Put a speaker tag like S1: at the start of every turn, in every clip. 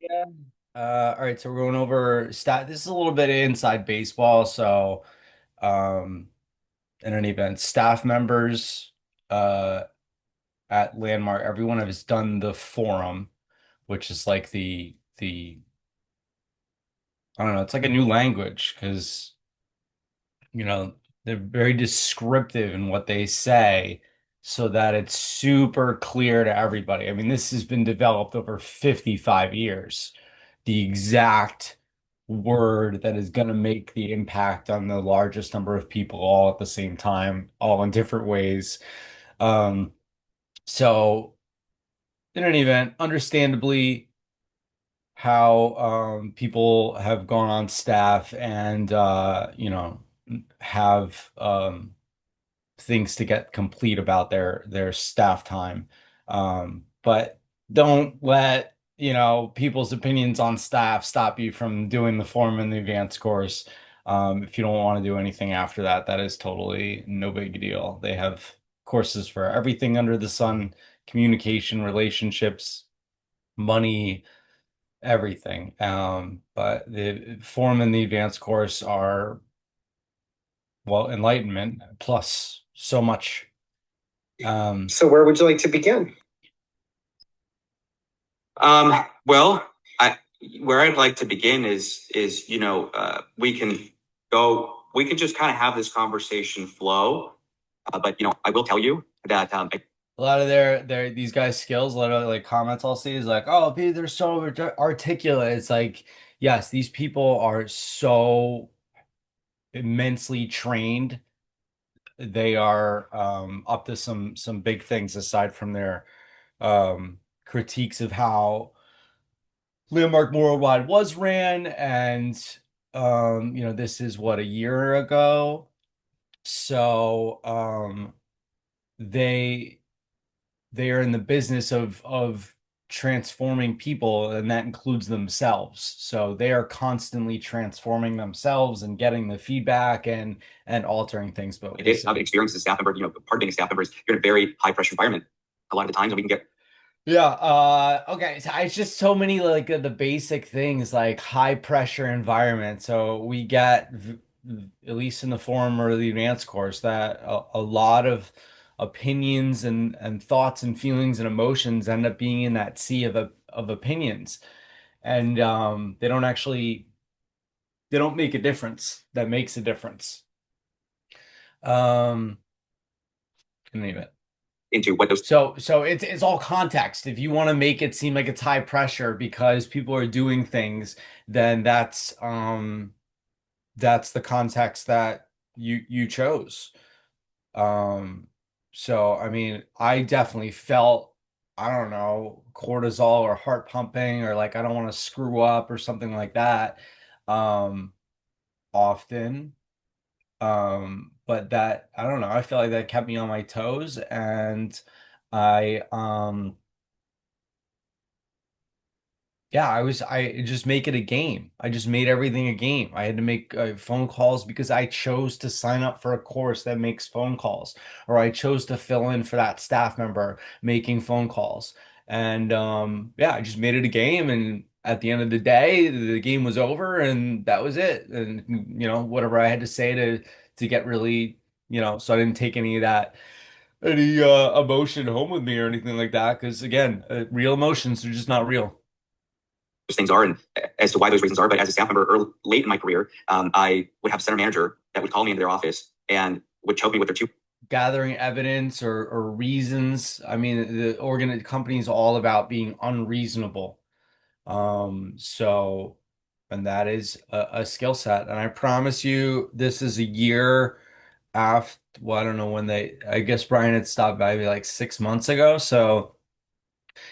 S1: Yeah. All right, so we're going over This is a little bit inside baseball. So, um, in any event, staff members uh at Landmark, everyone has done the forum, which is like the I don't know, it's like a new language because you know, they're very descriptive in what they say so that it's super clear to everybody. I mean, this has been developed over 55 years. The exact word that is going to make the impact on the largest number of people all at the same time, all in different ways. Um, so in any event, understandably, how people have gone on staff and have things to get complete about their staff time. But don't let, people's opinions on staff stop you from doing the form and the advanced course. If you don't want to do anything after that, that is totally no big deal. They have courses for everything under the sun, communication, relationships, money, everything. But the form and the advanced course are, well, enlightenment plus so much. Um,
S2: So where would you like to begin?
S3: Well, I where I'd like to begin is we can just kind of have this conversation flow. But I will tell you that
S1: a lot of their these guys' skills, a lot of like comments I'll see is like, oh, they're so articulate. It's like, yes, these people are so immensely trained. They are up to some big things aside from their critiques of how Landmark Worldwide was ran, and this is what, a year ago. So they they are in the business of transforming people, and that includes themselves. So they are constantly transforming themselves and getting the feedback and altering things. But
S3: I did have experience as a staff member. Part of being a staff member is you're in a very high pressure environment. A lot of the times, and we can get
S1: yeah, okay. So it's just so many like the basic things like high pressure environment. So we get at least in the forum or the advanced course that a lot of opinions and thoughts and feelings and emotions end up being in that sea of opinions. And they don't make a difference that makes a difference. Um, Anyway.
S3: into what those
S1: So it's all context. If you want to make it seem like it's high pressure because people are doing things, then that's the context that you chose. Um so I mean, I definitely felt, I don't know, cortisol or heart pumping or like I don't want to screw up or something like that um often. But that, I don't know, I feel like that kept me on my toes, and I yeah, I just make it a game. I just made everything a game. I had to make phone calls because I chose to sign up for a course that makes phone calls, or I chose to fill in for that staff member making phone calls. And yeah, I just made it a game. And at the end of the day, the game was over, and that was it. And whatever I had to say to get really, so I didn't take any of that, any emotion home with me or anything like that. Because again, real emotions are just not real.
S3: things are and as to why those reasons are. But as a staff member late in my career, I would have a center manager that would call me into their office and would choke me with their two.
S1: Gathering evidence or reasons. I mean, the organ company is all about being unreasonable. So, and that is a skill set. And I promise you, this is a year after, well, I don't know when I guess Brian had stopped by maybe like 6 months ago. So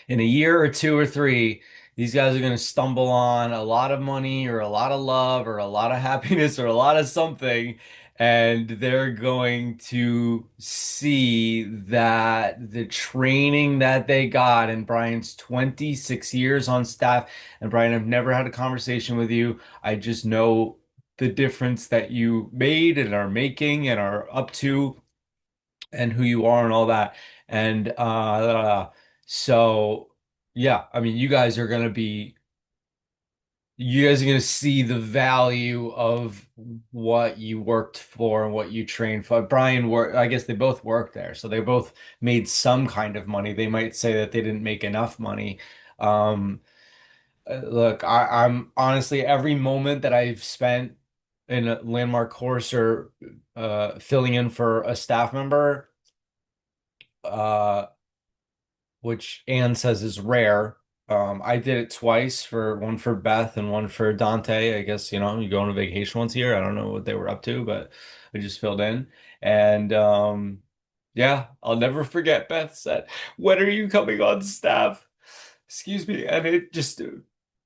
S1: in a year or two or three, these guys are going to stumble on a lot of money or a lot of love or a lot of happiness or a lot of something. And they're going to see that the training that they got in Brian's 26 years on staff. And Brian, I've never had a conversation with you. I just know the difference that you made and are making and are up to and who you are and all that. And so yeah, I mean, you guys are gonna be you guys are going to see the value of what you worked for and what you trained for. Brian worked, I guess they both worked there, so they both made some kind of money. They might say that they didn't make enough money. Um, Look, I'm honestly every moment that I've spent in a landmark course or filling in for a staff member, uh, which Anne says is rare. I did it twice for one for Beth and one for Dante. I guess, you go on a vacation once a year. I don't know what they were up to, but I just filled in. And yeah, I'll never forget Beth said, "When are you coming on staff?" Excuse me. And it just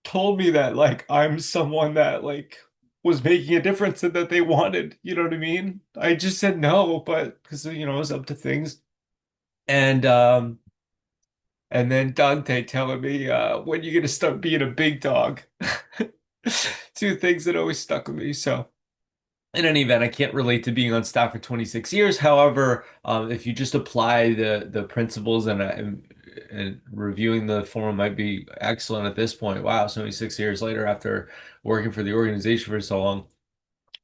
S1: told me that like I'm someone that like was making a difference and that they wanted, you know what I mean? I just said no, but because it was up to things. And and then Dante telling me, when you gonna start being a big dog? Two things that always stuck with me. So, in any event, I can't relate to being on staff for 26 years. However, if you just apply the principles and reviewing the form might be excellent at this point. Wow, it's only 6 years later after working for the organization for so long.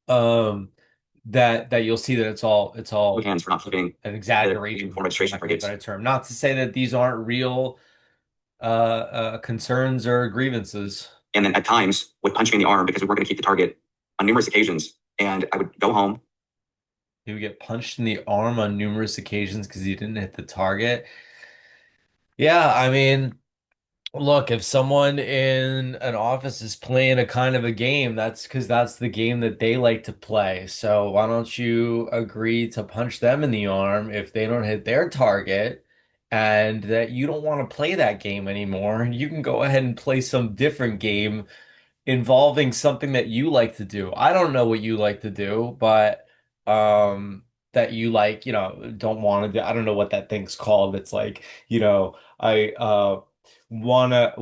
S1: Um, that you'll see that it's all
S3: Hands for not keeping
S1: an
S3: the
S1: exaggeration,
S3: form
S1: for
S3: registration
S1: lack of a
S3: targets.
S1: better term. Not to say that these aren't real concerns or grievances.
S3: And then at times would punch me in the arm because we weren't going to keep the target on numerous occasions. And I would go home.
S1: He would get punched in the arm on numerous occasions because he didn't hit the target. Yeah, I mean, look, if someone in an office is playing a kind of a game, that's because that's the game that they like to play. So why don't you agree to punch them in the arm if they don't hit their target and that you don't want to play that game anymore? You can go ahead and play some different game involving something that you like to do. I don't know what you like to do, but that you like, don't want to do. I don't know what that thing's called. It's like, I wanna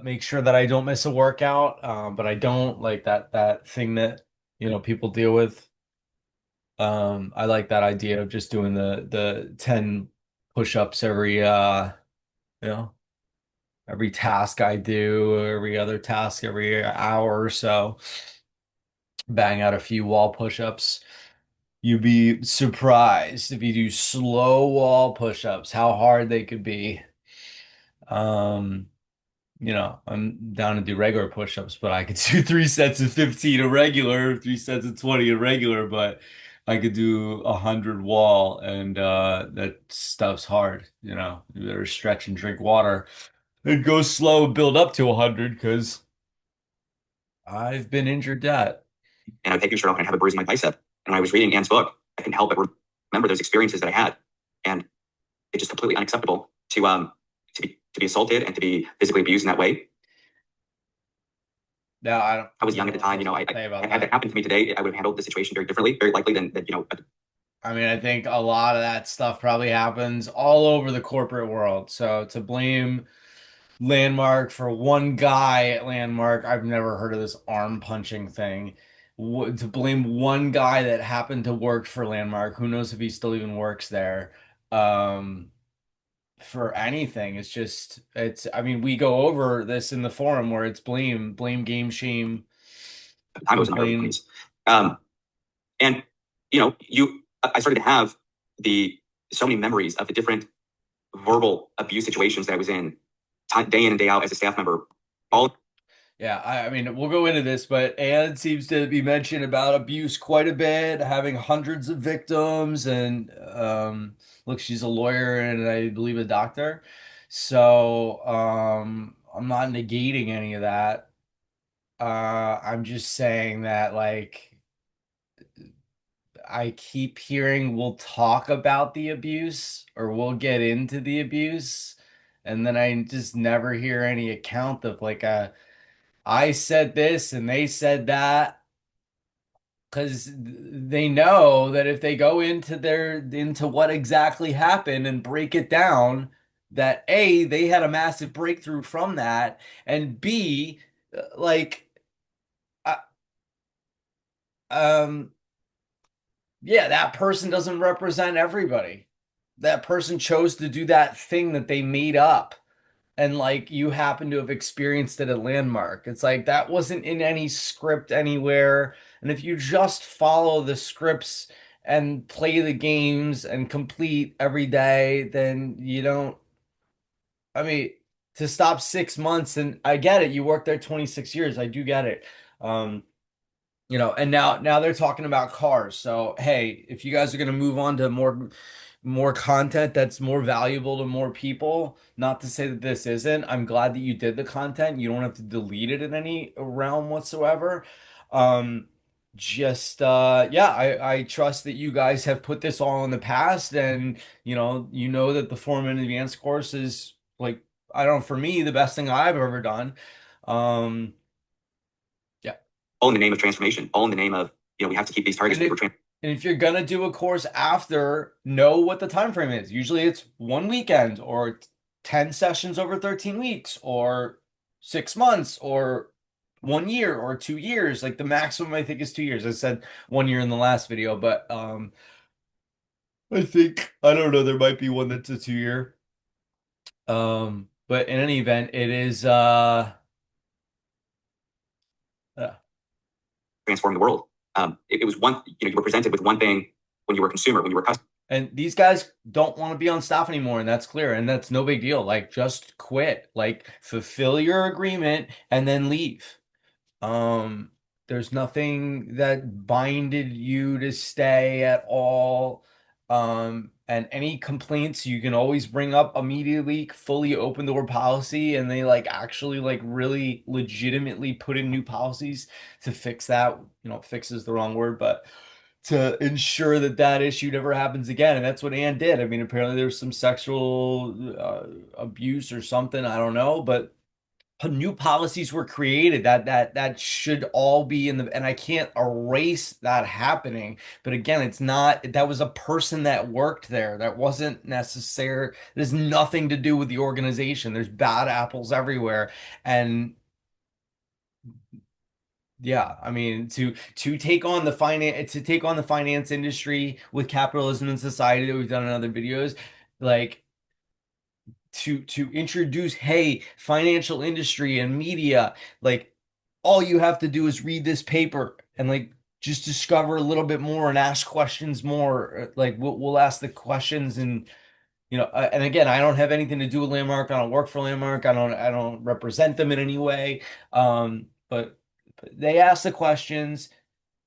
S1: make sure that I don't miss a workout, but I don't like that thing that, people deal with. I like that idea of just doing the 10 push-ups you know every task I do, every other task, every hour or so, bang out a few wall push-ups. You'd be surprised if you do slow wall push-ups, how hard they could be. Um, I'm down to do regular push-ups, but I could do 3 sets of 15 irregular, 3 sets of 20 irregular, but I could do 100 wall and that stuff's hard, You better stretch and drink water and go slow and build up to 100 because I've been injured that.
S3: And I would take my shirt off and I'd have a bruise in my bicep. And when I was reading Anne's book, I couldn't help but remember those experiences that I had. And it's just completely unacceptable to be assaulted and to be physically abused in that way.
S1: No,
S3: I was
S1: I
S3: young
S1: don't
S3: at the
S1: know what
S3: time.
S1: else to say about
S3: Had that
S1: that.
S3: happened to me today, I would have handled the situation very differently, very likely than
S1: I mean, I think a lot of that stuff probably happens all over the corporate world. So to blame Landmark for one guy at Landmark, I've never heard of this arm punching thing. To blame one guy that happened to work for Landmark, who knows if he still even works there, um, for anything. I mean, we go over this in the forum where it's blame, game, shame,
S3: at the time it was in my early
S1: blame.
S3: 20s. And I started to have the so many memories of the different verbal abuse situations that I was in, day in and day out as a staff member. All
S1: Yeah, I mean, we'll go into this, but Anne seems to be mentioned about abuse quite a bit, having hundreds of victims, and look, she's a lawyer and I believe a doctor. So, I'm not negating any of that. I'm just saying that, like, I keep hearing we'll talk about the abuse or we'll get into the abuse, and then I just never hear any account of like I said this and they said that because they know that if they go into what exactly happened and break it down, that A, they had a massive breakthrough from that, and B, like uh, um yeah, that person doesn't represent everybody. That person chose to do that thing that they made up. and like you happen to have experienced it at Landmark. It's like that wasn't in any script anywhere. And if you just follow the scripts and play the games and complete every day, then you don't, I mean, to stop 6 months, and I get it, you worked there 26 years. I do get it. Um, and now they're talking about cars. So hey, if you guys are gonna move on to more content that's more valuable to more people, not to say that this isn't. I'm glad that you did the content. You don't have to delete it in any realm whatsoever. Um, just yeah, I trust that you guys have put this all in the past, and you know that the Foreman Advanced course is like, I don't know, for me, the best thing I've ever done. Um, yeah.
S3: All in the name of transformation, all in the name of, we have to keep these targets.
S1: And if you're gonna do a course after, know what the time frame is. Usually it's one weekend or 10 sessions over 13 weeks or 6 months or 1 year or 2 years. Like the maximum I think is 2 years. I said 1 year in the last video, but I think, I don't know, there might be one that's a 2 year. But in any event, it is uh
S3: Transform the world. It was one, you were presented with one thing when you were a consumer, when you were a customer.
S1: And these guys don't want to be on staff anymore, and that's clear, and that's no big deal. Like, just quit. Like, fulfill your agreement and then leave. Um, there's nothing that binded you to stay at all. And any complaints you can always bring up immediately, fully open door policy, and they like actually like really legitimately put in new policies to fix that. Fix is the wrong word, but to ensure that that issue never happens again. And that's what Ann did. I mean, apparently there was some sexual abuse or something. I don't know, but new policies were created that should all be in the, and I can't erase that happening. But again, it's not, that was a person that worked there. That wasn't necessary. There's nothing to do with the organization. There's bad apples everywhere. And yeah, I mean, to take on the finance industry with capitalism and society that we've done in other videos, like to introduce, hey, financial industry and media, like all you have to do is read this paper and like just discover a little bit more and ask questions more. Like we'll ask the questions, and and again, I don't have anything to do with Landmark. I don't work for Landmark. I don't represent them in any way. But they ask the questions,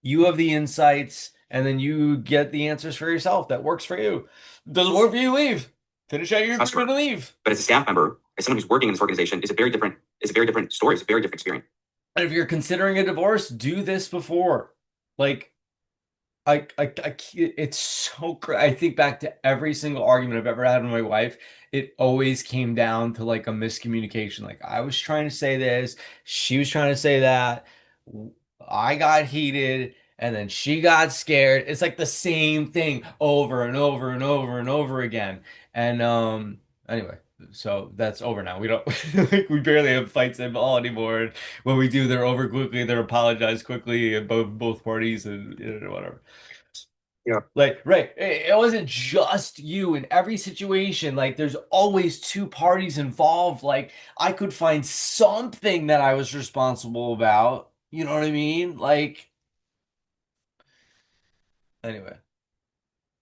S1: you have the insights, and then you get the answers for yourself. That works for you. Doesn't work for you, leave. Finish out your agreement and leave.
S3: But as a staff member, as someone who's working in this organization, is a very different story. It's a very different experience.
S1: And if you're considering a divorce, do this before. Like, it's so great. I think back to every single argument I've ever had with my wife. It always came down to like a miscommunication. Like I was trying to say this, she was trying to say that. I got heated, and then she got scared. It's like the same thing over and over and over and over again. And anyway, so that's over now. We don't like we barely have fights at all anymore. And when we do, they're over quickly. They're apologized quickly in both parties, and whatever.
S3: Yeah.
S1: Like, right. It wasn't just you in every situation. Like, there's always two parties involved. Like, I could find something that I was responsible about. You know what I mean? Like, anyway,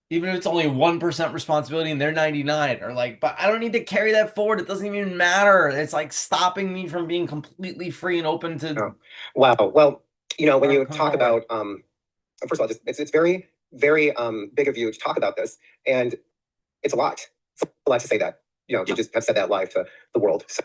S1: even if it's only 1% responsibility and they're 99, or like, but I don't need to carry that forward. It doesn't even matter. It's like stopping me from being completely free and open to.
S3: Oh. Wow. Well, when you talk about, first of all, it's very, very big of you to talk about this, and it's a lot. It's a lot to say that. You just have said that live to the world. So.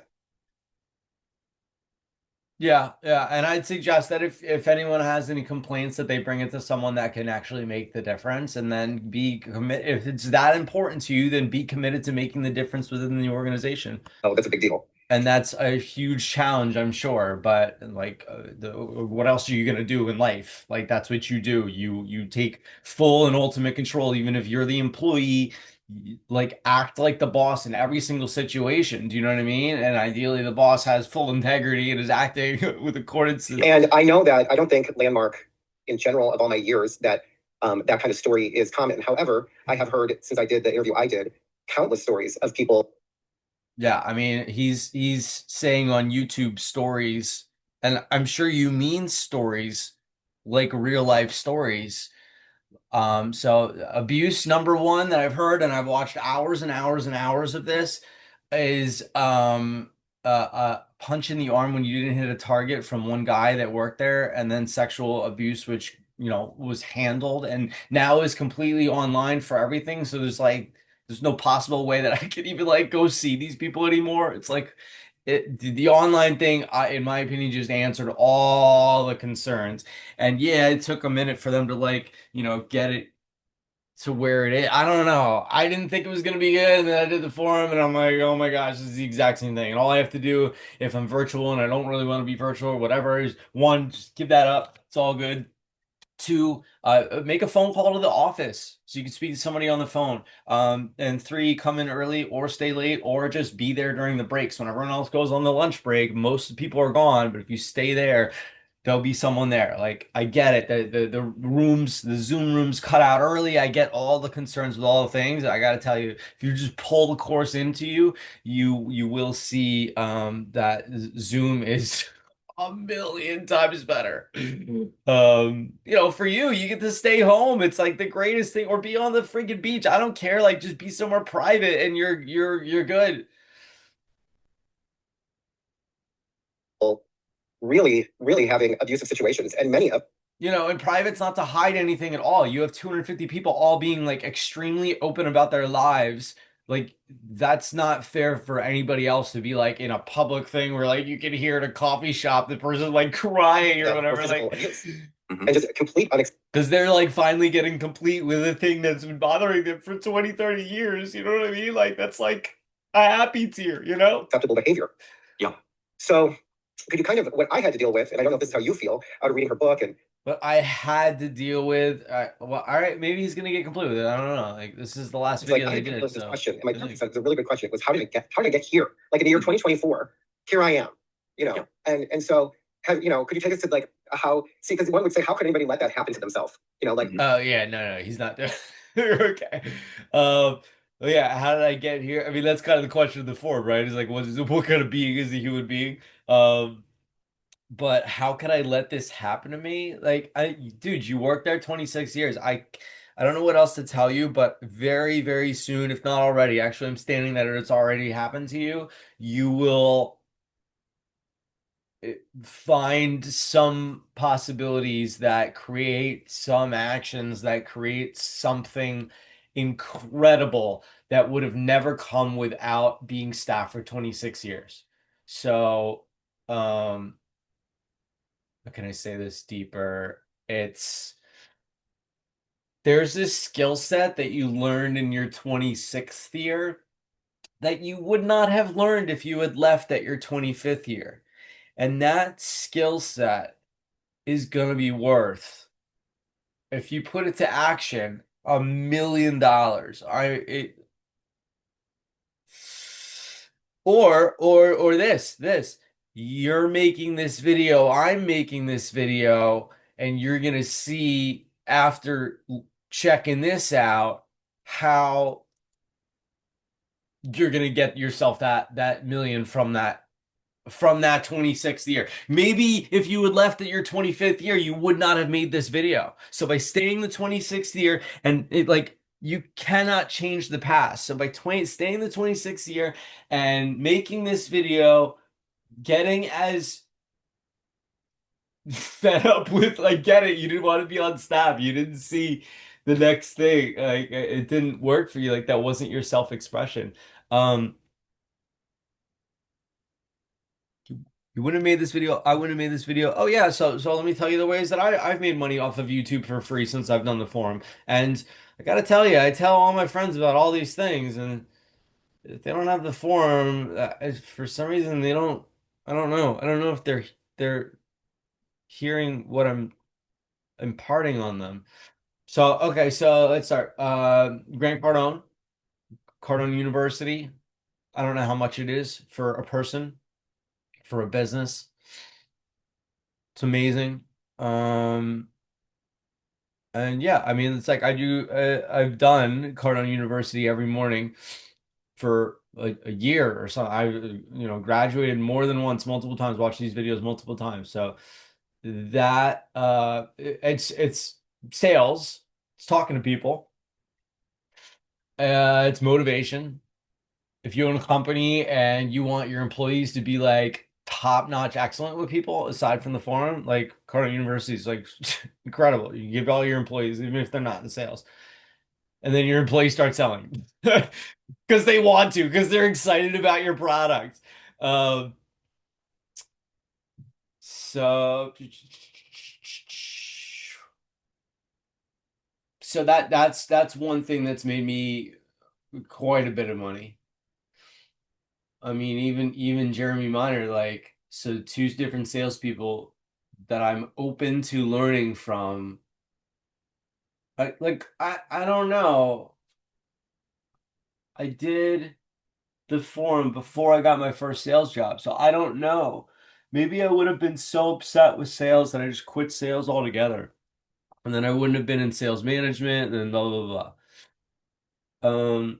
S1: Yeah, and I'd suggest that if anyone has any complaints, that they bring it to someone that can actually make the difference, and then be commit. If it's that important to you, then be committed to making the difference within the organization.
S3: Oh, that's a big deal.
S1: And that's a huge challenge, I'm sure. But like, what else are you gonna do in life? Like that's what you do. You take full and ultimate control, even if you're the employee. Like act like the boss in every single situation. Do you know what I mean? And ideally, the boss has full integrity and is acting with accordance to.
S3: And I know that I don't think Landmark, in general, of all my years, that that kind of story is common. However, I have heard, since I did the interview I did, countless stories of people
S1: Yeah, I mean, he's saying on YouTube stories, and I'm sure you mean stories like real life stories. So abuse number one that I've heard, and I've watched hours and hours and hours of this, is punch in the arm when you didn't hit a target from one guy that worked there, and then sexual abuse, which was handled and now is completely online for everything. So there's no possible way that I could even like go see these people anymore. It's like the online thing, in my opinion, just answered all the concerns. And yeah, it took a minute for them to like, get it to where it is. I don't know. I didn't think it was gonna be good, and then I did the forum, and I'm like, oh my gosh, this is the exact same thing. And all I have to do if I'm virtual and I don't really want to be virtual or whatever is one, just give that up. It's all good. Two, make a phone call to the office so you can speak to somebody on the phone. And three, come in early or stay late or just be there during the breaks. When everyone else goes on the lunch break, most people are gone, but if you stay there, there'll be someone there. Like I get it. The rooms, the Zoom rooms cut out early. I get all the concerns with all the things. I gotta tell you, if you just pull the course into you, you will see that Zoom is a million times better. For you, you get to stay home. It's like the greatest thing, or be on the freaking beach. I don't care. Like just be somewhere private and you're good.
S3: Really, really having abusive situations, and many of
S1: In private's not to hide anything at all. You have 250 people all being like extremely open about their lives. Like that's not fair for anybody else to be like in a public thing where like you can hear at a coffee shop the person like crying or
S3: them for
S1: whatever.
S3: physical
S1: Like
S3: abuse. And just complete
S1: because they're like finally getting complete with a thing that's been bothering them for 20, 30 years. You know what I mean? Like that's like a happy tear.
S3: unacceptable behavior. Yeah. So could you kind of what I had to deal with, and I don't know if this is how you feel out of reading her book and
S1: But I had to deal with, well, all right, maybe he's gonna get complete with it. I don't know. Like this is the last
S3: it's like
S1: video
S3: I
S1: they
S3: had to deal
S1: did,
S3: with this
S1: so
S3: question. And my therapist said it's a really good question. It was how did I get here? Like in the year 2024, here I am. Yeah. And so could you take us to like how see because one would say how could anybody let that happen to themselves? Like
S1: oh yeah, no, he's not there. Okay. Um, well, yeah, how did I get here? I mean, that's kind of the question of the forum, right? It's like, what kind of being is a human being? But how could I let this happen to me? Like, dude, you worked there 26 years. I don't know what else to tell you, but very, very soon, if not already, actually, I'm standing that it's already happened to you. You will find some possibilities that create some actions that create something incredible that would have never come without being staff for 26 years. So, how can I say this deeper? There's this skill set that you learned in your 26th year that you would not have learned if you had left at your 25th year. And that skill set is going to be worth, if you put it to action, $1 million. Or this. You're making this video, I'm making this video, and you're gonna see after checking this out how you're gonna get yourself that million from that 26th year. Maybe if you had left at your 25th year, you would not have made this video. So by staying the 26th year, and it like you cannot change the past. So by staying the 26th year and making this video, getting as fed up with, like, get it, you didn't want to be on staff, you didn't see the next thing, like it didn't work for you, like that wasn't your self-expression. um You wouldn't have made this video. I wouldn't have made this video. Oh yeah, so let me tell you the ways that I've made money off of YouTube for free since I've done the forum. And I gotta tell you, I tell all my friends about all these things, and if they don't have the forum, for some reason they don't. I don't know. I don't know if they're hearing what I'm imparting on them. So okay, so let's start. Grant Cardone, Cardone University. I don't know how much it is for a person, for a business. It's amazing. Um, And yeah, I mean, it's like I've done Cardone University every morning for a year or so. I, graduated more than once, multiple times, watched these videos multiple times. So that it's sales, it's talking to people, it's motivation. If you own a company and you want your employees to be like top-notch excellent with people, aside from the forum, like Carnegie University is like incredible. You give all your employees, even if they're not in sales, and then your employees start selling because they want to, because they're excited about your product. Um, so that's one thing that's made me quite a bit of money. I mean, even Jeremy Miner, like, so two different salespeople that I'm open to learning from. I don't know. I did the forum before I got my first sales job, so I don't know. Maybe I would have been so upset with sales that I just quit sales altogether, and then I wouldn't have been in sales management, and then blah blah blah.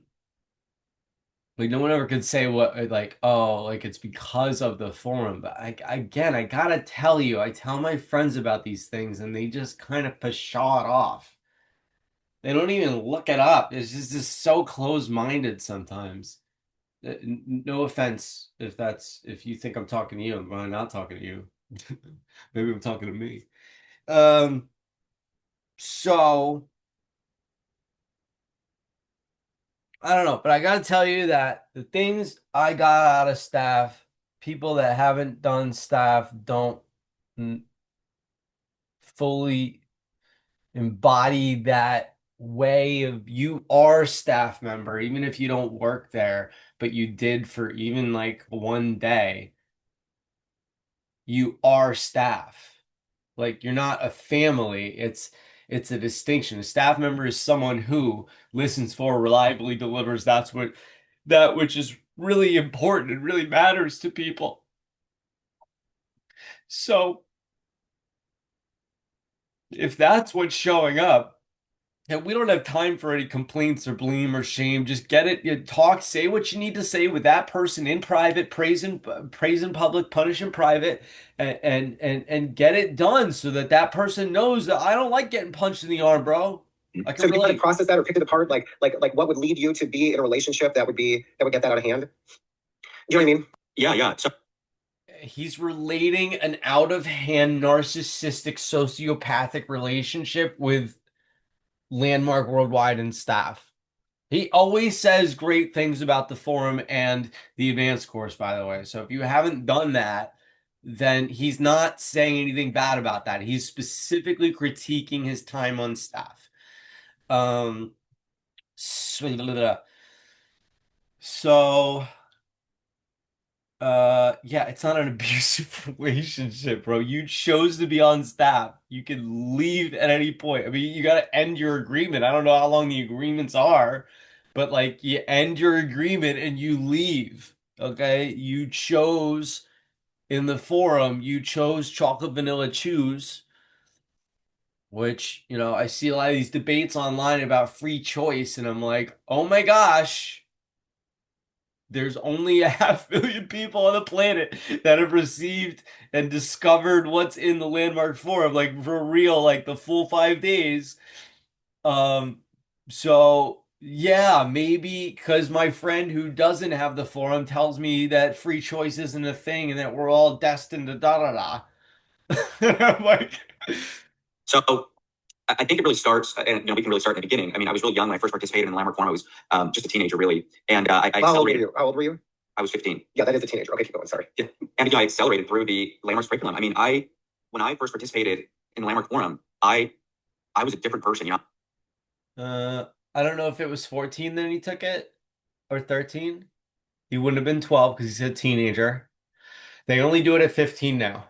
S1: Like no one ever could say what like, oh, like it's because of the forum. But again, I gotta tell you, I tell my friends about these things and they just kind of pshaw it off. They don't even look it up. It's just so close-minded sometimes. No offense if you think I'm talking to you, I'm really not talking to you. Maybe I'm talking to me. Um, so I don't know, but I gotta tell you that the things I got out of staff, people that haven't done staff don't fully embody that way of you are a staff member, even if you don't work there, but you did for even like one day, you are staff. Like you're not a family. It's a distinction. A staff member is someone who listens for, reliably delivers. That which is really important and really matters to people. So if that's what's showing up, and we don't have time for any complaints or blame or shame. Just get it, you talk, say what you need to say with that person in private, praise in public, punish in private, and get it done so that that person knows that I don't like getting punched in the arm, bro. I can
S3: So you kind of
S1: relate.
S3: process that or pick it apart, like what would lead you to be in a relationship that would get that out of hand? You know what I mean? Yeah, yeah. So
S1: He's relating an out of hand narcissistic sociopathic relationship with Landmark Worldwide and staff. He always says great things about the forum and the advanced course, by the way. So if you haven't done that, then he's not saying anything bad about that. He's specifically critiquing his time on staff. Um, so yeah, it's not an abusive relationship, bro. You chose to be on staff. You can leave at any point. I mean, you got to end your agreement. I don't know how long the agreements are, but like you end your agreement and you leave. Okay? You chose in the forum, you chose chocolate vanilla chews, which, I see a lot of these debates online about free choice, and I'm like, oh my gosh. There's only a half million people on the planet that have received and discovered what's in the landmark forum, like for real, like the full 5 days. Um, so yeah, maybe because my friend who doesn't have the forum tells me that free choice isn't a thing and that we're all destined to da da da. I'm like, so I think it really starts, and we can really start in the beginning. I mean, I was really young when I first participated in the Landmark Forum. I was just a teenager, really, and I How old were accelerated. you? How old were you? I was 15. Yeah, that is a teenager. Okay, keep going. Sorry. Yeah, and I accelerated through the Landmark curriculum. I mean, when I first participated in the Landmark Forum, I was a different person. I don't know if it was 14 then he took it or 13. He wouldn't have been 12 because he's a teenager. They only do it at 15 now.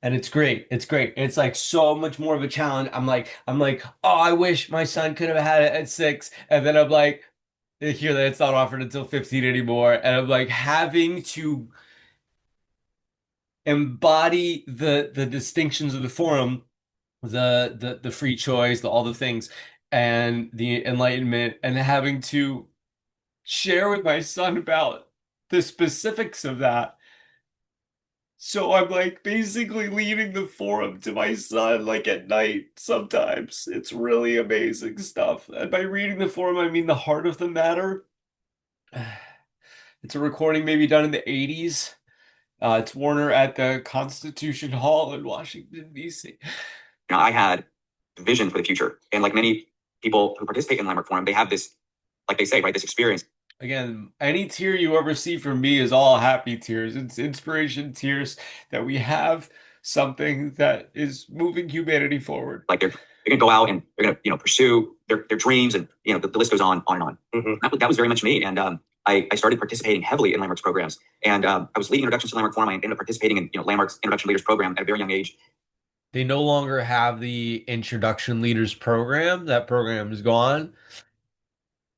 S1: And it's great. It's great. It's like so much more of a challenge. I'm like, oh, I wish my son could have had it at 6. And then I'm like, hear that it's not offered until 15 anymore. And I'm like having to embody the distinctions of the forum, the free choice, all the things, and the enlightenment, and having to share with my son about the specifics of that. So I'm like basically leading the forum to my son like at night sometimes. It's really amazing stuff. And by reading the forum, I mean the heart of the matter. It's a recording maybe done in the 80s. It's Warner at the Constitution Hall in Washington, D.C.
S3: I had vision for the future. And like many people who participate in Landmark Forum, they have this, like they say, right, this experience.
S1: Again, any tear you ever see from me is all happy tears. It's inspiration tears that we have something that is moving humanity forward.
S3: Like they're gonna go out and they're gonna pursue their dreams, and the list goes on and on. That was very much me, and I started participating heavily in Landmark's programs, and I was leading introductions to Landmark Forum. I ended up participating in Landmark's Introduction Leaders program at a very young age.
S1: They no longer have the Introduction Leaders program. That program is gone.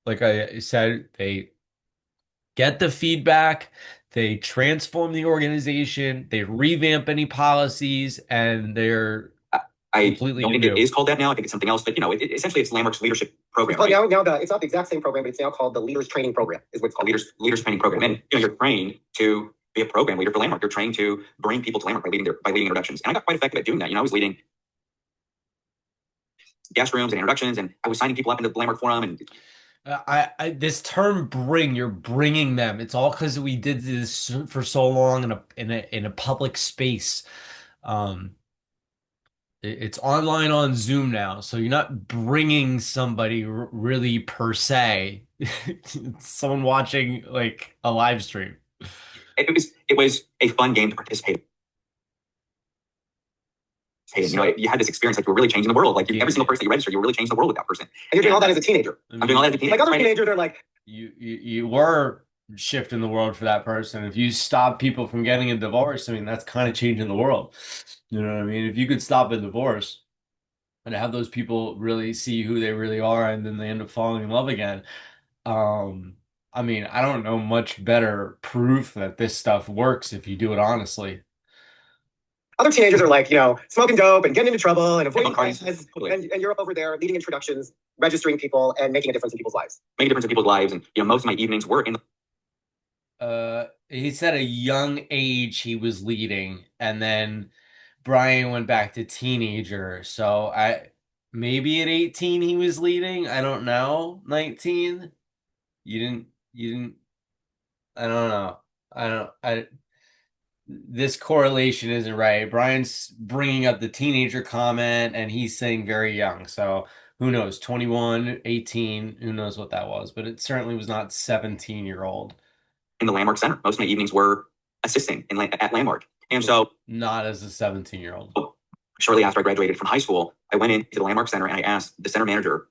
S1: Like I said, they get the feedback, they transform the organization, they revamp any policies, and they're
S3: I
S1: completely
S3: don't think
S1: new.
S3: it is called that now. I think it's something else, but essentially it's Landmark's leadership program.
S2: Well, now it's not the exact same program, but it's now called the Leaders Training Program, is what it's called.
S3: Leaders Training Program, and you're trained to be a program leader for Landmark. You're trained to bring people to Landmark by leading introductions, and I got quite effective at doing that. I was leading guest rooms and introductions, and I was signing people up into the Landmark Forum. And
S1: this term "bring," you're bringing them. It's all because we did this for so long in a public space. It's online on Zoom now, so you're not bringing somebody really per se. It's someone watching like a live stream.
S3: It was a fun game to participate in. You had this experience, like you were really changing the world. Like every single person you registered, you were really changing the world with that person.
S2: And you're doing all that as a teenager.
S3: I'm doing all that as a teenager.
S2: Like other teenagers, they're like,
S1: you were shifting the world for that person. If you stop people from getting a divorce, I mean, that's kind of changing the world. You know what I mean? If you could stop a divorce and have those people really see who they really are, and then they end up falling in love again. I mean, I don't know much better proof that this stuff works if you do it honestly.
S2: Other teenagers are like, smoking dope and getting into trouble and avoiding
S3: classes.
S2: And you're over there leading introductions, registering people, and making a difference in people's lives.
S3: Making a difference in people's lives. And, most of my evenings were in
S1: the... He said a young age he was leading, and then Brian went back to teenager. So maybe at 18 he was leading. I don't know. 19? You didn't, I don't know. This correlation isn't right. Brian's bringing up the teenager comment and he's saying very young. So who knows? 21, 18, who knows what that was, but it certainly was not 17-year-old.
S3: In the Landmark Center. Most of my evenings were assisting at Landmark. And so
S1: not as a 17-year-old.
S3: Shortly after I graduated from high school, I went into the Landmark Center and I asked the center manager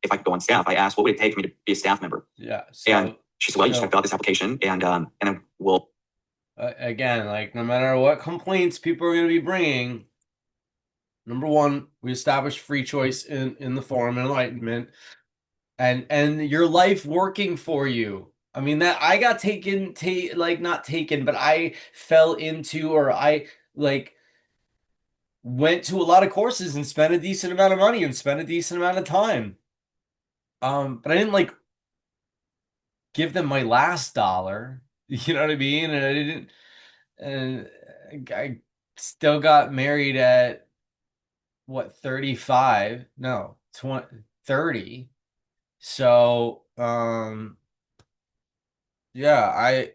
S3: if I could go on staff. I asked, what would it take for me to be a staff member?
S1: Yeah.
S3: And she said, well, you just have to fill out this application and then we'll.
S1: Again, like no matter what complaints people are going to be bringing, number one, we established free choice in the forum and enlightenment, and your life working for you. I mean, that I got not taken, but I fell into, or I like went to a lot of courses and spent a decent amount of money and spent a decent amount of time. But I didn't like give them my last dollar. You know what I mean? And I didn't, and I still got married at what, 35? No, 20, 30. So, yeah,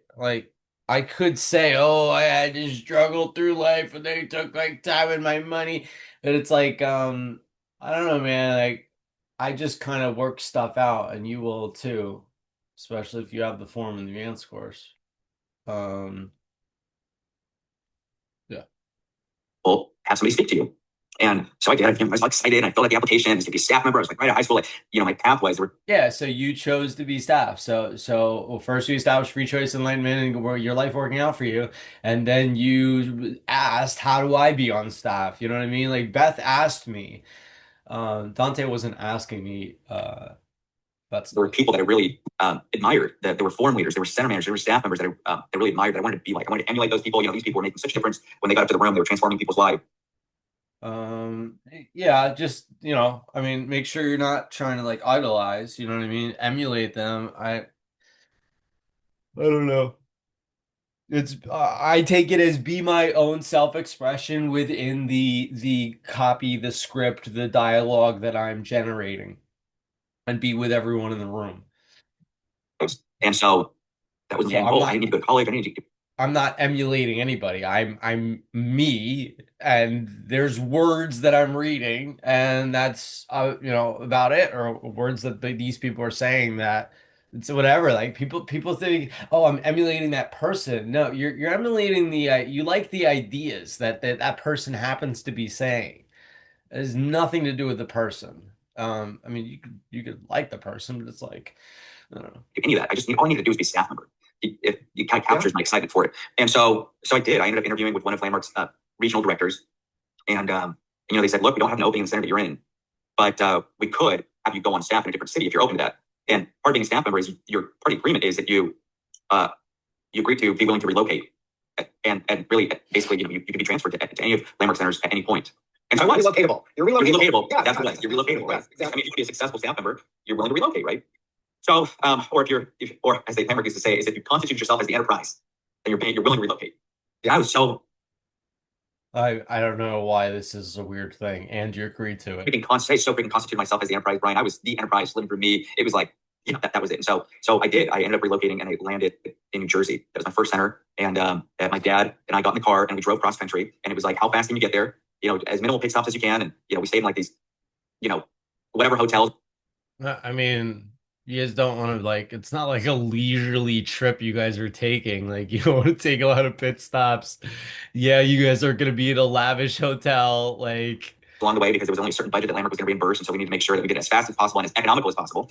S1: I could say, oh, I had to struggle through life and they took like time and my money, but it's like, I don't know, man. Like, I just kind of work stuff out, and you will too, especially if you have the form in the advanced course. Yeah.
S3: Well, have somebody speak to you. And so I did. I was excited. And I filled out the application to be a staff member. I was like right out of high school. Like, my pathways were.
S1: Yeah, so you chose to be staff. So well, first you established free choice enlightenment and your life working out for you, and then you asked, "How do I be on staff?" You know what I mean? Like Beth asked me. Dante wasn't asking me.
S3: There were people that I really admired. That there were forum leaders, there were center managers, there were staff members that I really admired. That I wanted to be like. I wanted to emulate those people. These people were making such a difference when they got up to the room. They were transforming people's lives.
S1: Yeah, just, I mean, make sure you're not trying to like idolize, you know what I mean? Emulate them. I don't know. It's I take it as be my own self-expression within the copy, the script, the dialogue that I'm generating, and be with everyone in the room.
S3: And so that was my
S1: So
S3: end goal. I didn't need to go to college. I didn't need to.
S1: I'm not emulating anybody. I'm me, and there's words that I'm reading, and that's about it, or words that these people are saying that it's whatever. Like people think, oh, I'm emulating that person. No, you're emulating you like the ideas that person happens to be saying. It has nothing to do with the person. I mean, you could like the person, but it's like I don't know.
S3: Any of that. I just all I needed to do was be a staff member. It kind of captures my excitement for it. And so I did. I ended up interviewing with one of Landmark's regional directors, and they said, look, we don't have an opening in the center that you're in, but we could have you go on staff in a different city if you're open to that. And part of being a staff member is your party agreement is that you agree to be willing to relocate, and really basically you can be transferred to any of Landmark centers at any point. And so
S2: You're relocatable. You're relocatable.
S3: You're relocatable.
S2: Yes,
S3: That's what it is. You're relocatable, right?
S2: Yes, exactly.
S3: I mean, if you want to be a successful staff member, you're willing to relocate, right? So, or as they Landmark used to say, is if you constitute yourself as the enterprise, then you're willing to relocate. Yeah, I was so
S1: I don't know why this is a weird thing, and you agreed to it.
S3: freaking constituted myself as the enterprise, Brian. I was the enterprise living for me. It was like, that was it. And so I did. I ended up relocating, and I landed in New Jersey. That was my first center. And my dad and I got in the car and we drove cross country. And it was like, how fast can you get there? As minimal pit stops as you can. And we stayed in like these, whatever hotels.
S1: I mean, you guys don't want to it's not like a leisurely trip you guys are taking. Like you don't want to take a lot of pit stops. Yeah, you guys are gonna be in a lavish hotel, like
S3: along the way, because there was only a certain budget that Landmark was going to reimburse, and so we needed to make sure that we did it as fast as possible and as economical as possible,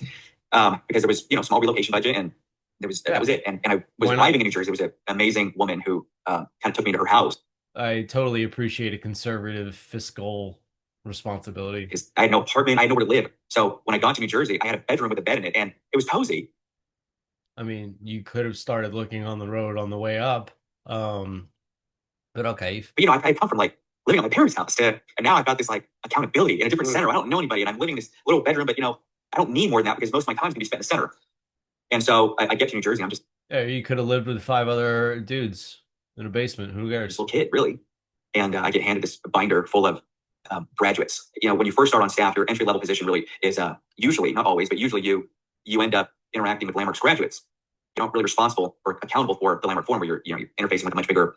S3: because there was small relocation budget, and that was it. And I was arriving in New Jersey. There was an amazing woman who kind of took me to her house.
S1: I totally appreciate a conservative fiscal responsibility.
S3: Because I had no apartment, I had nowhere to live. So when I got to New Jersey, I had a bedroom with a bed in it, and it was cozy.
S1: I mean, you could have started looking on the road on the way up, but okay.
S3: But I come from living at my parents' house and now I've got this accountability in a different center. I don't know anybody, and I'm living in this little bedroom, but I don't need more than that because most of my time is going to be spent in the center. And so I get to New Jersey. I'm just
S1: you could have lived with 5 other dudes in a basement. Who cares?
S3: Just a little kid, really. And I get handed this binder full of graduates. When you first start on staff, your entry level position really is usually, not always, but usually you end up interacting with Landmark's graduates. You're not really responsible or accountable for the Landmark Forum, where you're interfacing with a much bigger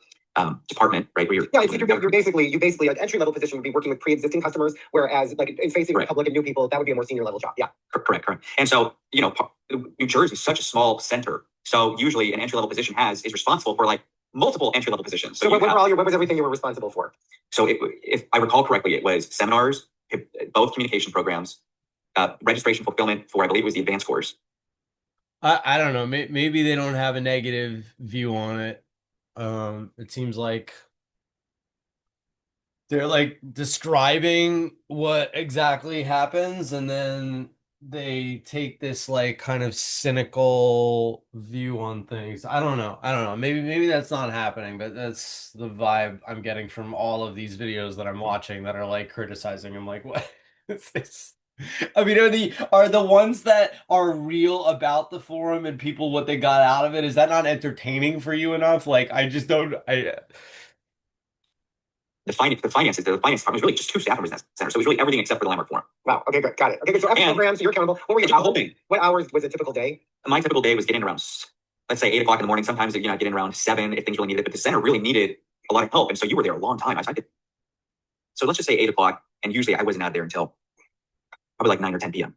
S3: department, right? Where
S2: you're basically an entry level position would be working with pre-existing customers, whereas in facing the public and new people, that would be a more senior level job. Yeah,
S3: correct. And so New Jersey is such a small center, so usually an entry level position is responsible for multiple entry level positions.
S2: So what was everything you were responsible for?
S3: So if I recall correctly, it was seminars, both communication programs, registration fulfillment for, I believe it was the advanced course.
S1: I don't know. Maybe they don't have a negative view on it. It seems like they're describing what exactly happens, and then they take this kind of cynical view on things. I don't know. Maybe that's not happening, but that's the vibe I'm getting from all of these videos that I'm watching that are criticizing. I'm like, what is this? I mean, are the ones that are real about the forum and people what they got out of it, is that not entertaining for you enough? I just don't.
S3: The finance department was really just 2 staff members in that center, so it was really everything except for the Landmark Forum.
S2: Wow. Okay, good. Got it. Okay, so every program, so you're accountable. What were your hours? What hours was a typical day?
S3: My typical day was getting around, let's say, 8 o'clock in the morning. Sometimes I get in around 7 if things really needed it, but the center really needed a lot of help, and so you were there a long time. So let's just say 8 o'clock, and usually I wasn't out there until probably 9 or 10 p.m.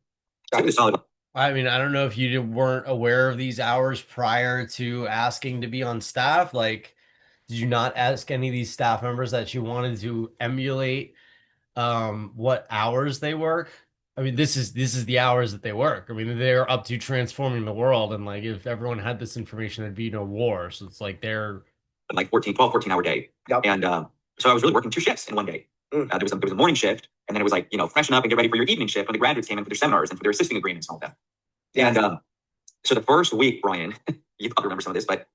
S3: So it was solid.
S1: I mean, I don't know if you weren't aware of these hours prior to asking to be on staff. Did you not ask any of these staff members that you wanted to emulate what hours they work? I mean, this is the hours that they work. I mean, they're up to transforming the world, and if everyone had this information, there'd be no war. So it's they're
S3: 14-hour day. Yep. And so I was really working 2 shifts in one day. There was a morning shift, and then it was freshen up and get ready for your evening shift when the graduates came in for their seminars and for their assisting agreements and all that. Yeah. And so the first week, Brian, you probably remember some of this, but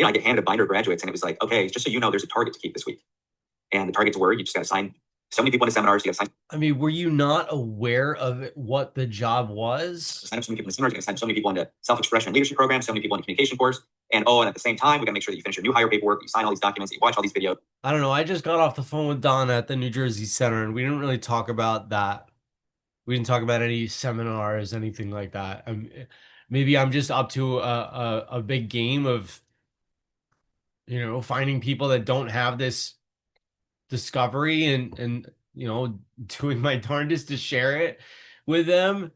S3: I get handed a binder of graduates, and it was okay, just so you know, there's a target to keep this week. And the targets were, you just got to sign so many people into seminars, you got to sign.
S1: I mean, were you not aware of what the job was?
S3: Sign up so many people into seminars, you got to sign so many people into self-expression and leadership programs, so many people into communication course. And at the same time, we got to make sure that you finish your new hire paperwork, you sign all these documents, you watch all these videos.
S1: I don't know. I just got off the phone with Donna at the New Jersey Center, and we didn't really talk about that. We didn't talk about any seminars, anything like that. Maybe I'm just up to a big game of, finding people that don't have this discovery and doing my darndest to share it with them.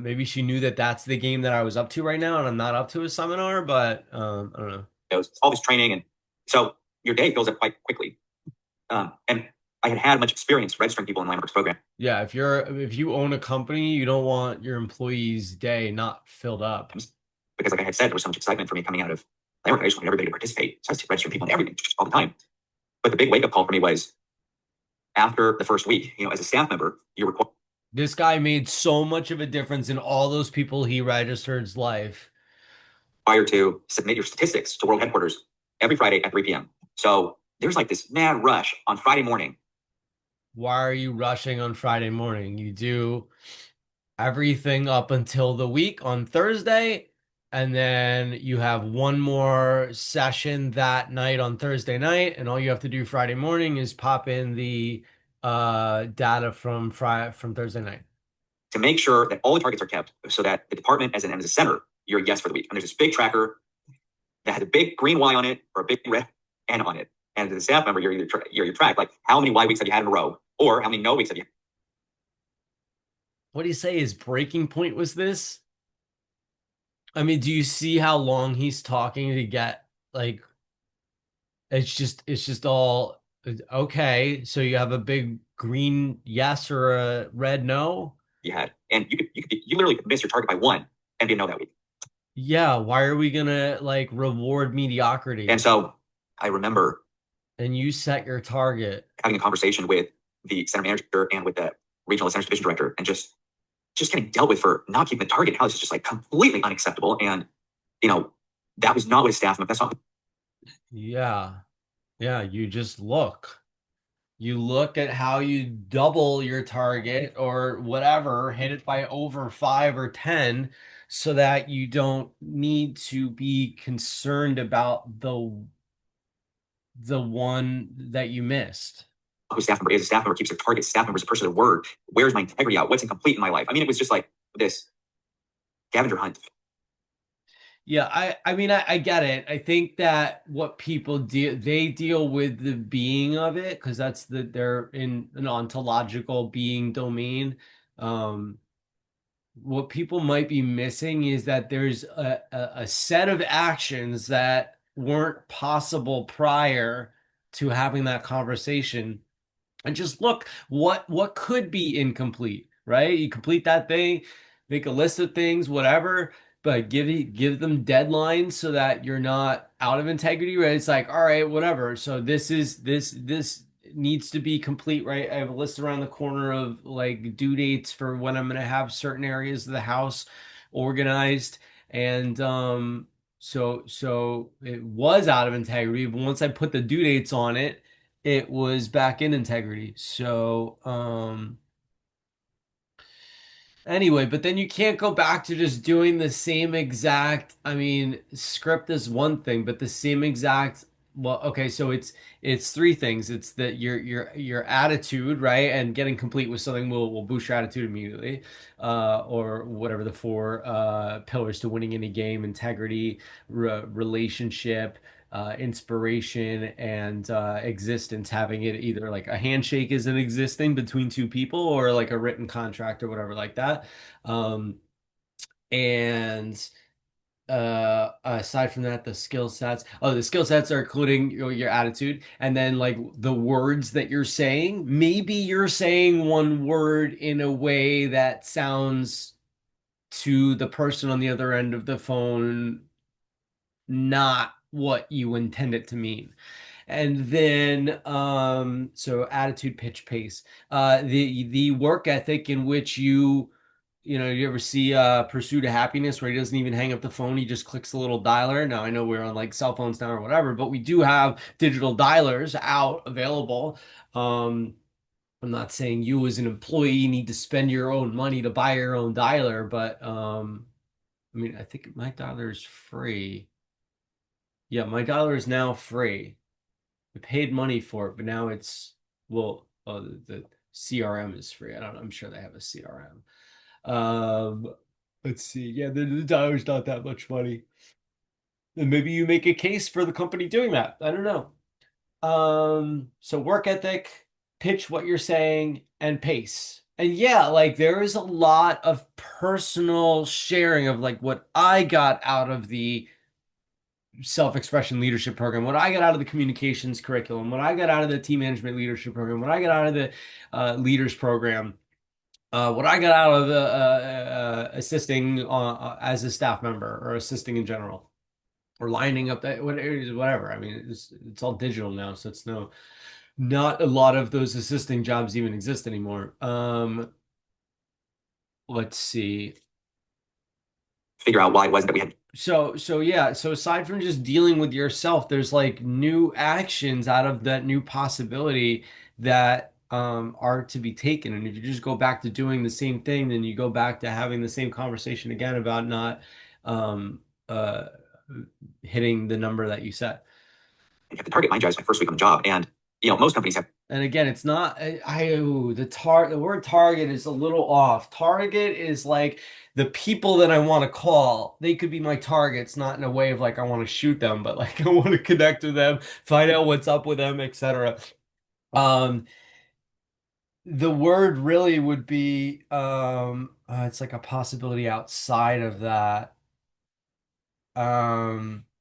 S1: Maybe she knew that that's the game that I was up to right now, and I'm not up to a seminar, but I don't know.
S3: It's all this training, and so your day fills up quite quickly. And I had much experience registering people in Landmark's program.
S1: Yeah, if you own a company, you don't want your employees' day not filled up.
S3: Because like I had said, there was so much excitement for me coming out of Landmark. I just wanted everybody to participate. So I was registering people and everything all the time. But the big wake-up call for me was after the first week, as a staff member, you're required.
S1: This guy made so much of a difference in all those people he registered's life.
S3: Required to submit your statistics to world headquarters every Friday at 3 p.m. So there's like this mad rush on Friday morning.
S1: Why are you rushing on Friday morning? You do everything up until the week on Thursday, and then you have one more session that night on Thursday night, and all you have to do Friday morning is pop in the data from Thursday night
S3: to make sure that all the targets are kept, so that the department as a center, you're a yes for the week. And there's this big tracker that has a big green Y on it or a big red N on it. And as a staff member, you're tracked, like how many Y weeks have you had in a row, or how many no weeks have you had?
S1: What do you say his breaking point was this? I mean, do you see how long he's talking to get like it's just all okay, so you have a big green yes or a red no?
S3: You had. And you literally could miss your target by one and be a no that week.
S1: Yeah, why are we gonna like reward mediocrity?
S3: And so I remember
S1: and you set your target,
S3: having a conversation with the center manager and with the regional centers division director, and just getting dealt with for not keeping the target. How this is just like completely unacceptable. And that was not what his staff. That's not.
S1: Yeah. You just look. You look at how you double your target or whatever, hit it by over 5 or 10, so that you don't need to be concerned about the one that you missed.
S3: Who staff member is a staff member keeps their target. Staff member is a person of their word. Where's my integrity out? What's incomplete in my life? I mean, it was just like this scavenger hunt.
S1: Yeah, I mean, I get it. I think that what people they deal with the being of it, because they're in an ontological being domain. What people might be missing is that there's a set of actions that weren't possible prior to having that conversation. And just look what could be incomplete, right? You complete that thing, make a list of things, whatever, but give them deadlines so that you're not out of integrity, right? It's like, all right, whatever. So this needs to be complete, right? I have a list around the corner of like due dates for when I'm going to have certain areas of the house organized. And so it was out of integrity, but once I put the due dates on it, it was back in integrity. So anyway, but then you can't go back to just doing the same exact, I mean, script is one thing, but the same exact, well, okay, so it's three things. It's that your attitude, right? And getting complete with something will boost your attitude immediately. Or whatever the four pillars to winning any game: integrity, relationship, inspiration, and existence. Having it either like a handshake isn't existing between two people, or like a written contract or whatever like that. And aside from that, the skill sets are including your attitude, and then like the words that you're saying. Maybe you're saying one word in a way that sounds to the person on the other end of the phone not what you intend it to mean. And then so attitude, pitch, pace, the work ethic in which you ever see Pursuit of Happiness, where he doesn't even hang up the phone, he just clicks the little dialer. Now I know we're on like cell phones now or whatever, but we do have digital dialers out available. I'm not saying you as an employee need to spend your own money to buy your own dialer, but I mean, I think my dialer is free. Yeah, my dollar is now free. I paid money for it, but now it's well, oh, the CRM is free. I don't know. I'm sure they have a CRM. Let's see. Yeah, the dollar's not that much money. And maybe you make a case for the company doing that. I don't know. So work ethic, pitch what you're saying, and pace. And yeah, like there is a lot of personal sharing of like what I got out of the self-expression leadership program, what I got out of the communications curriculum, what I got out of the team management leadership program, what I got out of the leaders program, what I got out of the assisting as a staff member or assisting in general or lining up that whatever. I mean, it's all digital now, so it's not a lot of those assisting jobs even exist anymore. Let's see.
S3: Figure out why it was that we had.
S1: So yeah, so aside from just dealing with yourself, there's like new actions out of that new possibility that are to be taken. And if you just go back to doing the same thing, then you go back to having the same conversation again about not um uh hitting the number that you set.
S3: I have the target mind jobs my first week on the job, and most companies have.
S1: And again, it's not the word target is a little off. Target is like the people that I want to call. They could be my targets, not in a way of like I want to shoot them, but like I want to connect with them, find out what's up with them, etc. Um, the word really would be it's like a possibility outside of that.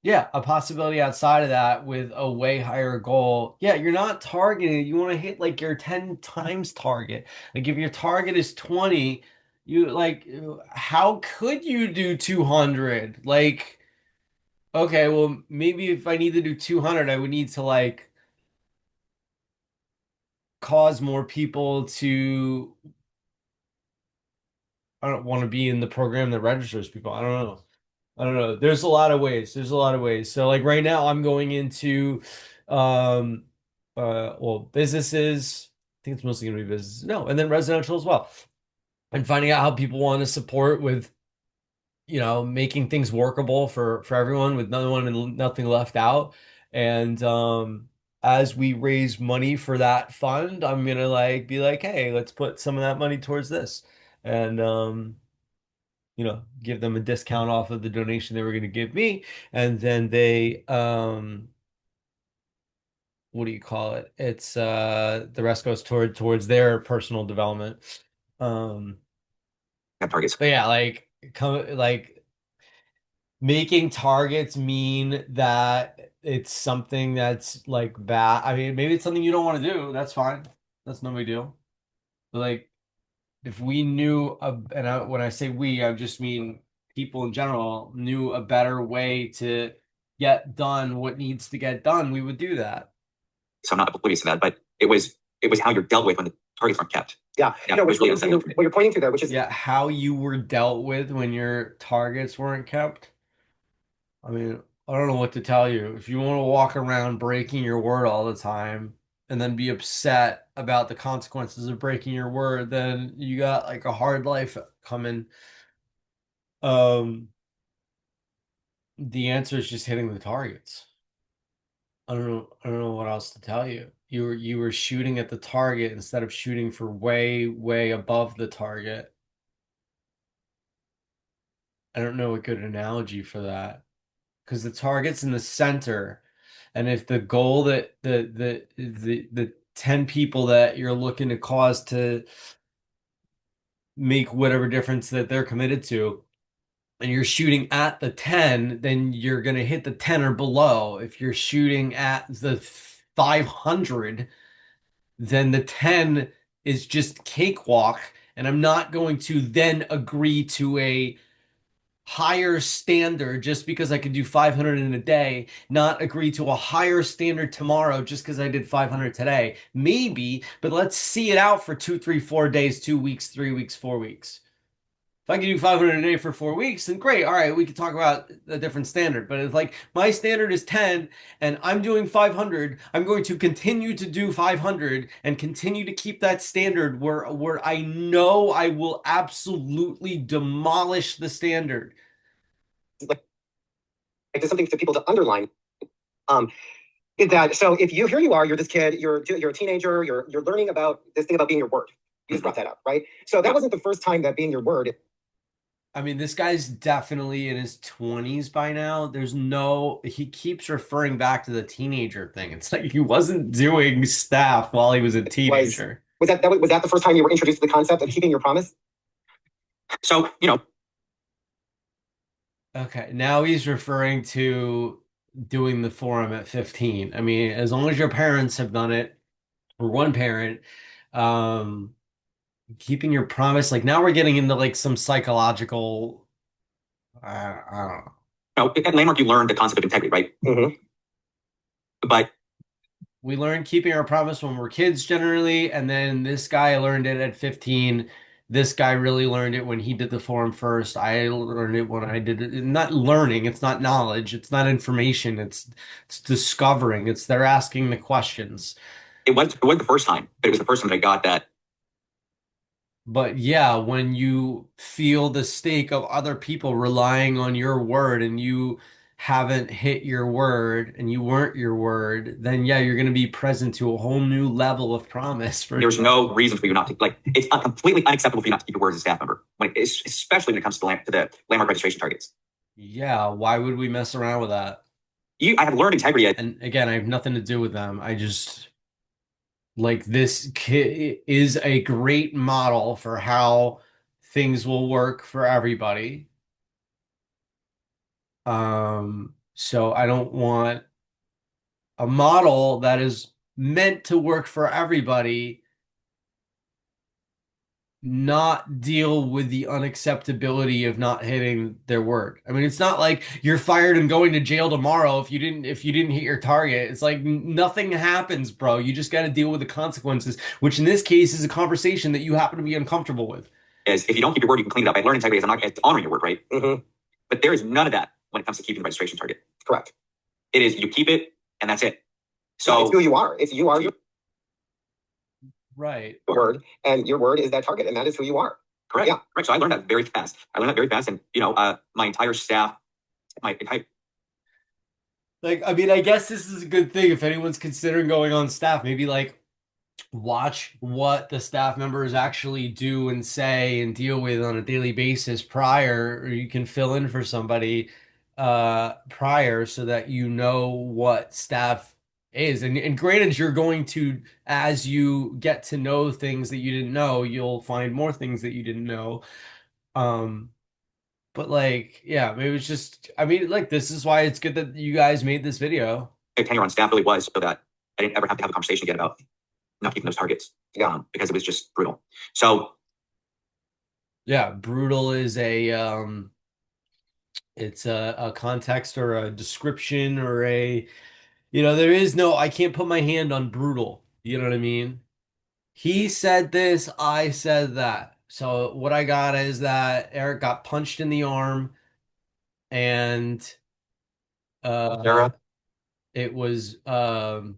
S1: Yeah, a possibility outside of that with a way higher goal. Yeah, you're not targeting, you want to hit like your 10 times target. Like if your target is 20, you like how could you do 200? Like okay, well maybe if I need to do 200, I would need to like cause more people to I don't want to be in the program that registers people. I don't know. I don't know. There's a lot of ways. There's a lot of ways. So like right now I'm going into um well businesses. I think it's mostly gonna be business. No, and then residential as well. And finding out how people want to support with making things workable for everyone with no one and nothing left out. And as we raise money for that fund, I'm gonna like be like, hey, let's put some of that money towards this. And give them a discount off of the donation they were going to give me. And then they, what do you call it? It's the rest goes towards their personal development. Um,
S3: Have targets.
S1: but yeah, like making targets mean that it's something that's like bad. I mean, maybe it's something you don't want to do. That's fine. That's no big deal. But like if we knew, when I say we, I just mean people in general knew a better way to get done what needs to get done, we would do that.
S3: So I'm not oblivious to that, but it was how you're dealt with when the targets aren't kept.
S2: Yeah,
S3: it was really unsettling for me.
S2: what you're pointing to there, which is
S1: Yeah, how you were dealt with when your targets weren't kept. I mean, I don't know what to tell you. If you want to walk around breaking your word all the time and then be upset about the consequences of breaking your word, then you got like a hard life coming. The answer is just hitting the targets. I don't know what else to tell you. You were shooting at the target instead of shooting for way, way above the target. I don't know a good analogy for that. Because the target's in the center. And if the goal that the 10 people that you're looking to cause to make whatever difference that they're committed to, and you're shooting at the 10, then you're going to hit the 10 or below. If you're shooting at the 500, then the 10 is just cakewalk. And I'm not going to then agree to a higher standard just because I could do 500 in a day, not agree to a higher standard tomorrow just because I did 500 today. Maybe, but let's see it out for 2, 3, 4 days, 2 weeks, 3 weeks, 4 weeks. If I can do 500 a day for 4 weeks, then great. All right, we can talk about a different standard. But it's like my standard is 10 and I'm doing 500. I'm going to continue to do 500 and continue to keep that standard where I know I will absolutely demolish the standard.
S2: like there's something for people to underline Is that so? If you here you are, you're this kid, you're a teenager, you're learning about this thing about being your word. You just brought that up, right? So that wasn't the first time that being your word.
S1: I mean, this guy's definitely in his 20s by now. He keeps referring back to the teenager thing. It's like he wasn't doing staff while he was a teenager.
S2: Was that the first time you were introduced to the concept of keeping your promise?
S3: So,
S1: Okay, now he's referring to doing the forum at 15. I mean, as long as your parents have done it, or one parent, um, keeping your promise, like now we're getting into like some psychological, I don't know.
S3: At Landmark, you learned the concept of integrity, right?
S2: Mm-hmm.
S3: But
S1: we learn keeping our promise when we're kids generally, and then this guy learned it at 15. This guy really learned it when he did the forum first. I learned it when I did it. Not learning, it's not knowledge, it's not information, it's discovering. It's they're asking the questions.
S3: it wasn't the first time, but it was the first time that I got that.
S1: But yeah, when you feel the stake of other people relying on your word and you haven't hit your word and you weren't your word, then yeah, you're going to be present to a whole new level of promise.
S3: There's no reason for you not to, like, it's completely unacceptable for you not to keep your word as a staff member, especially when it comes to the landmark registration targets.
S1: Yeah, why would we mess around with that?
S3: I have learned integrity.
S1: And again, I have nothing to do with them. I just like this kid is a great model for how things will work for everybody. So I don't want a model that is meant to work for everybody not deal with the unacceptability of not hitting their word. I mean, it's not like you're fired and going to jail tomorrow if you didn't hit your target. It's like nothing happens, bro. You just got to deal with the consequences, which in this case is a conversation that you happen to be uncomfortable with.
S3: Is if you don't keep your word, you can clean it up. I learned integrity as it's honoring your word, right?
S2: Mm-hmm.
S3: But there is none of that when it comes to keeping the registration target.
S2: Correct.
S3: It is you keep it and that's it. So
S2: it's who you are. It's you are your
S1: right
S2: word, and your word is that target, and that is who you are.
S3: Correct. Yeah. Right. So I learned that very fast. And my entire staff, like,
S1: I mean, I guess this is a good thing if anyone's considering going on staff. Maybe like watch what the staff members actually do and say and deal with on a daily basis prior, or you can fill in for somebody prior so that you know what staff is. And granted, you're going to, as you get to know things that you didn't know, you'll find more things that you didn't know. But like, yeah, maybe it's just, I mean, like, this is why it's good that you guys made this video.
S3: tenure on staff really was so that I didn't ever have to have a conversation again about not keeping those targets. Yeah, because it was just brutal. So
S1: yeah, brutal is it's a context or a description or there is no, I can't put my hand on brutal. You know what I mean? He said this, I said that. So what I got is that Erik got punched in the arm and
S3: Sarah,
S1: it was quote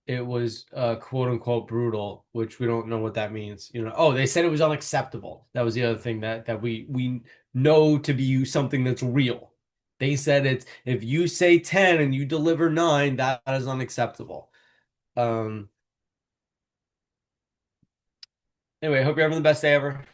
S1: unquote brutal, which we don't know what that means. Oh, they said it was unacceptable. That was the other thing that we know to be something that's real. They said it's if you say 10 and you deliver 9, that is unacceptable. Anyway, hope you're having the best day ever.